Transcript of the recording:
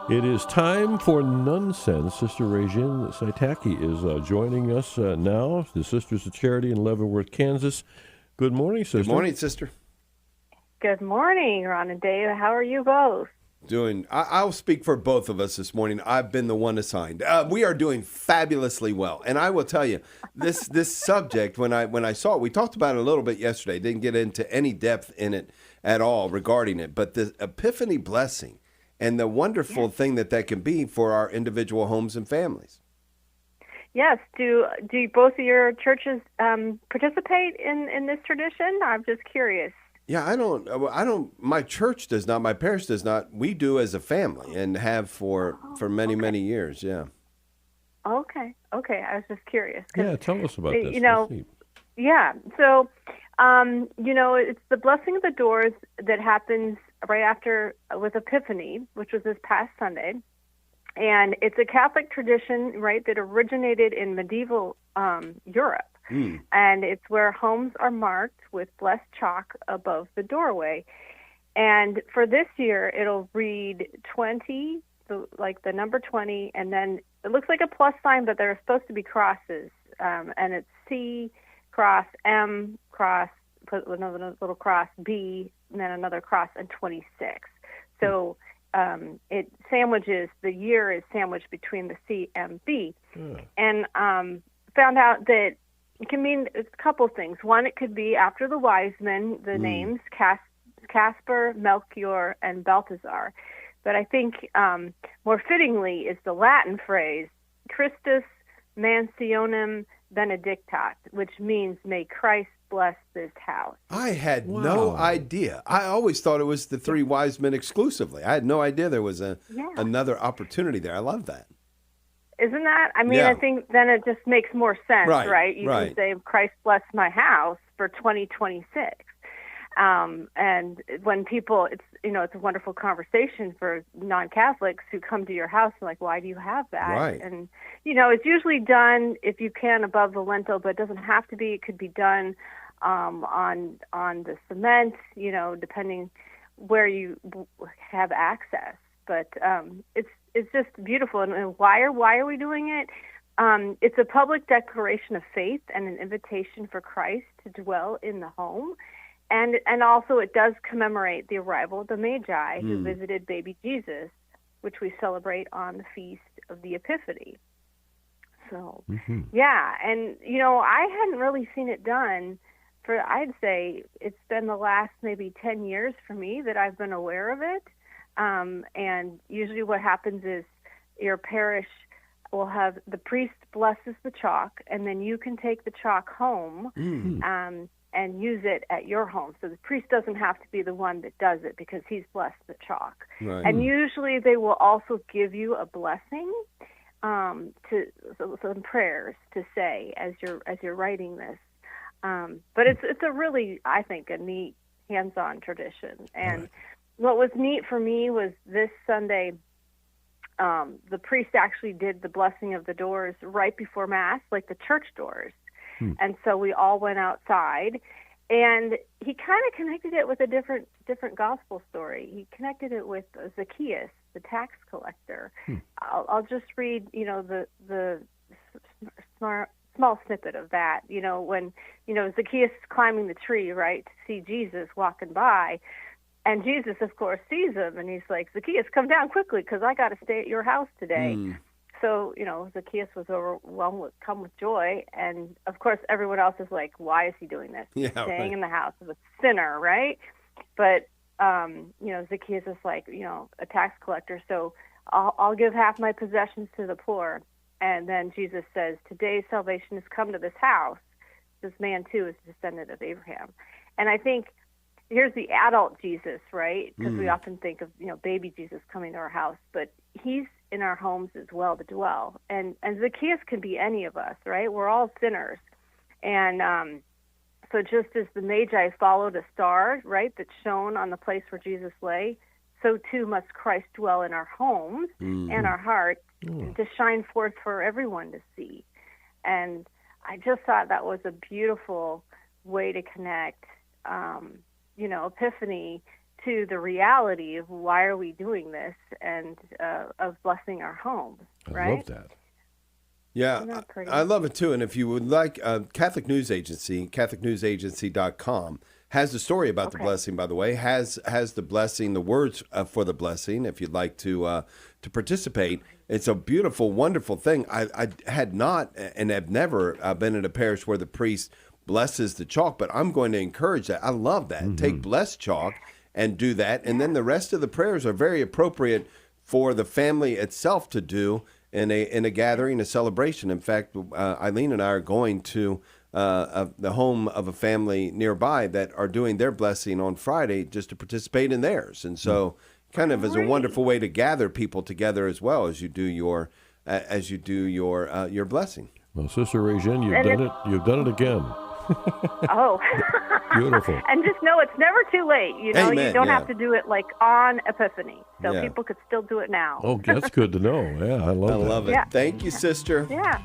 It is time for NunSense. Sister Rejane Cytacki is joining us now, the Sisters of Charity in Leavenworth, Kansas. Good morning, Sister. Good morning, Sister. Good morning, Ron and Dave. How are you both? I'll speak for both of us this morning. I've been the one assigned. We are doing fabulously well. And I will tell you, this subject, when I saw it, we talked about it a little bit yesterday, didn't get into any depth in it at all regarding it, but the Epiphany blessing and the wonderful thing that can be for our individual homes and families. Yes. Do both of your churches participate in this tradition? I'm just curious. Yeah, I don't, my church does not, my parish does not. We do as a family and have for many years, yeah. Okay. I was just curious. Yeah, tell us about this. Yeah. So, it's the blessing of the doors that happens right after with Epiphany, which was this past Sunday. And it's a Catholic tradition, right, that originated in medieval Europe. And it's where homes are marked with blessed chalk above the doorway. And for this year, it'll read 20, like the number 20, and then it looks like a plus sign, but there are supposed to be crosses. And it's C, cross, M, cross, put another little cross, B, and then another cross, and 26. So it sandwiches, the year is sandwiched between the C and B. And found out that it can mean a couple things. One, it could be after the wise men, the names Casper, Melchior, and Balthazar. But I think more fittingly is the Latin phrase Christus Mansionem Benedictat, which means may Christ bless this house. I had no idea. I always thought it was the three wise men exclusively. I had no idea there was another opportunity there. I love that. Isn't that? I mean, I think then it just makes more sense, right? You can say, Christ bless my house for 2026. And when people, it's a wonderful conversation for non-Catholics who come to your house and like, why do you have that? Right. And, it's usually done, if you can, above the lintel, but it doesn't have to be. It could be done on the cement, depending where you have access. But it's just beautiful. And why are we doing it? It's a public declaration of faith and an invitation for Christ to dwell in the home. And also it does commemorate the arrival of the Magi who visited baby Jesus, which we celebrate on the feast of the Epiphany. So, yeah. And, I hadn't really seen it done for, I'd say it's been the last maybe 10 years for me that I've been aware of it. And usually what happens is your parish will have the priest blesses the chalk, and then you can take the chalk home and use it at your home. So the priest doesn't have to be the one that does it because he's blessed the chalk. Right. And usually they will also give you a blessing, some prayers to say as you're writing this. But it's a really, I think, a neat hands-on tradition. And what was neat for me was this Sunday, the priest actually did the blessing of the doors right before Mass, like the church doors. And so we all went outside, and he kind of connected it with a different gospel story. He connected it with Zacchaeus, the tax collector. I'll just read, the small snippet of that. When Zacchaeus is climbing the tree, right, to see Jesus walking by. And Jesus, of course, sees him, and he's like, Zacchaeus, come down quickly because I got to stay at your house today. So, Zacchaeus was overwhelmed with joy. And, of course, everyone else is like, why is he doing this? He's staying in the house of a sinner, right? But, Zacchaeus is like, a tax collector. So I'll give half my possessions to the poor. And then Jesus says, today salvation has come to this house. This man, too, is a descendant of Abraham. And I think here's the adult Jesus, right? Because we often think of, baby Jesus coming to our house. But he's in our homes as well to dwell. And Zacchaeus can be any of us, right? We're all sinners. And so just as the Magi followed a star, right, that shone on the place where Jesus lay, so too must Christ dwell in our homes and our hearts to shine forth for everyone to see. And I just thought that was a beautiful way to connect, Epiphany to the reality of why are we doing this and of blessing our homes, right? I love that. Yeah, Isn't that pretty? I love it too. And if you would like, Catholic News Agency, CatholicNewsAgency.com, has the story about the blessing, by the way, has the blessing, the words for the blessing, if you'd like to participate. It's a beautiful, wonderful thing. I had not and have never been in a parish where the priest blesses the chalk, but I'm going to encourage that. I love that. Take blessed chalk and do that. And then the rest of the prayers are very appropriate for the family itself to do in a gathering, a celebration. In fact, Eileen and I are going to the home of a family nearby that are doing their blessing on Friday just to participate in theirs. And so kind of as a wonderful way to gather people together as well as you do your blessing. Well, Sister Rejane, you've done it again. Oh. Beautiful. And just know it's never too late. You know, Amen, you don't yeah. have to do it like on Epiphany. So Yeah. people could still do it now. Oh, that's good to know. Yeah, I love that. I love it. Yeah. Thank you, sister. Yeah.